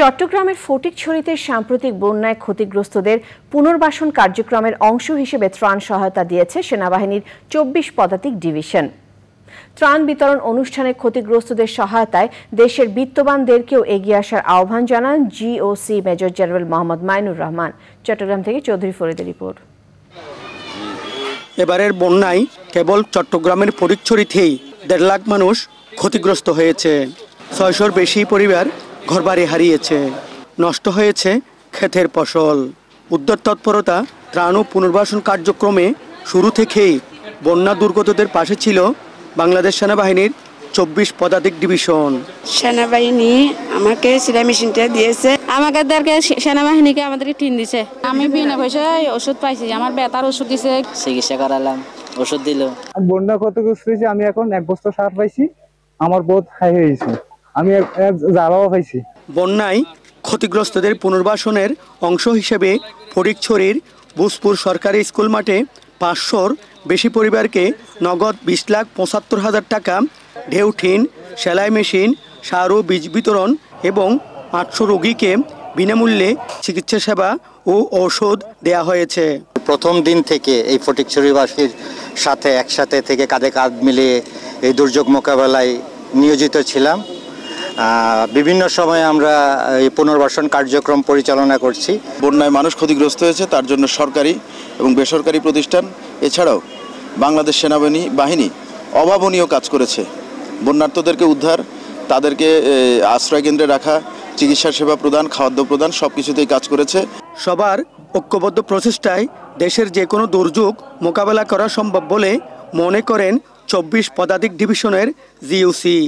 চট্টগ্রামের ফটিকছড়িতে সাম্প্রতিক বন্যায় ক্ষতিগ্রস্তদের পুনর্বাসন কার্যক্রমের অংশ হিসেবে ত্রাণ সহায়তা দিয়েছে সেনাবাহিনীর ২৪ পদাতিক ডিভিশন। ত্রাণ বিতরণ অনুষ্ঠানে ক্ষতিগ্রস্তদের সহায়তায় দেশের বিত্তবানদেরকেও এগিয়ে আসার আহ্বান জানান GOC major general Mohammad Mainur Rahman. Chattogram থেকে চৌধুরী ফরিদের রিপোর্ট। এবারের বন্যায় কেবল চট্টগ্রামের ফটিকছড়িতেই ১.৫ লাখ মানুষ ক্ষতিগ্রস্ত হয়েছে। ৬০০-র বেশি পরিবার ঘরবাড়ি হারিয়েছে, নষ্ট হয়েছে ক্ষেতের ফসল। উদ্ধার তৎপরতা, ত্রাণ ও পুনর্বাসন কার্যক্রমে শুরু থেকেই বন্যা দুর্গতদের পাশে ছিল বাংলাদেশ সেনাবাহিনীর ২৪ পদাতিক ডিভিশন। সেনাবাহিনী আমাকে সেলাই মেশিনটা দিয়েছে, আমাদেরকে সেনাবাহিনীকে আমাদেরকে টিন দিছে। আমি বিনা পয়সায় ওষুধ পাইছি, আমার ব্যথার ওষুধ দিছে, চিকিৎসা করালাম, ওষুধ দিল। বন্যা ক্ষতিগ্রস্ত হয়েছে, আমি এখন ১ বস্তা সার পাইছি, আমার বহুত হাই হয়েছে, আমি জ্বালাও পাইছি। বন্যায় ক্ষতিগ্রস্তদের পুনর্বাসনের অংশ হিসেবে ফটিকছড়ির বুসপুর সরকারি স্কুল মাঠে ৫০০-র বেশি পরিবারকে নগদ ২০,৭৫,০০০ টাকা, ঢেউঠিন, সেলাই মেশিন, সার ও বীজ বিতরণ এবং ৮০০ রোগীকে বিনামূল্যে চিকিৎসা সেবা ও ঔষধ দেয়া হয়েছে। প্রথম দিন থেকে এই ফটিকছড়িবাসীর সাথে একসাথে থেকে কাঁধে কাঁধ মিলিয়ে এই দুর্যোগ মোকাবেলায় নিয়োজিত ছিলাম। বিভিন্ন সময়ে আমরা এই পুনর্বাসন কার্যক্রম পরিচালনা করছি। বন্যায় মানুষ ক্ষতিগ্রস্ত হয়েছে, তার জন্য সরকারি এবং বেসরকারি প্রতিষ্ঠান এছাড়াও বাংলাদেশ সেনাবাহিনী অভাবনীয় কাজ করেছে। বন্যার্তদেরকে উদ্ধার, তাদেরকে আশ্রয় কেন্দ্রে রাখা, চিকিৎসা সেবা প্রদান, খাদ্য প্রদান সব কিছুতেই কাজ করেছে। সবার ঐক্যবদ্ধ প্রচেষ্টায় দেশের যে কোনো দুর্যোগ মোকাবেলা করা সম্ভব বলে মনে করেন ২৪ পদাতিক ডিভিশনের জিওসি।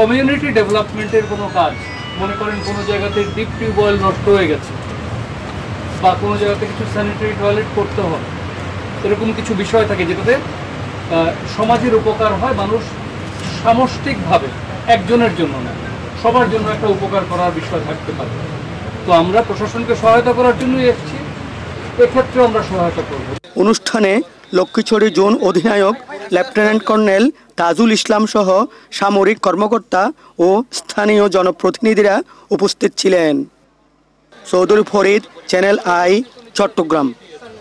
কমিউনিটি ডেভেলপমেন্টের কোনো কাজ, মনে করেন কোনো জায়গাতে ডিপ টিউবওয়েল নষ্ট হয়ে গেছে বা কোনো জায়গাতে কিছু স্যানিটারি টয়লেট করতে হয়, এরকম কিছু বিষয় থাকে যেটাতে সমাজের উপকার হয়, মানুষ সামষ্টিকভাবে একজনের জন্য না সবার জন্য একটা উপকার করার বিষয় থাকতে পারে। তো আমরা প্রশাসনকে সহায়তা করার জন্যই এসেছি, এক্ষেত্রে আমরা সহায়তা করব। অনুষ্ঠানে লক্ষ্মীছড়ি জোন অধিনায়ক লেফটেন্যান্ট কর্নেল তাজুল ইসলাম সহ সামরিক কর্মকর্তা ও স্থানীয় জনপ্রতিনিধিরা উপস্থিত ছিলেন। Chowdhury Farid, channel I, Chittagong.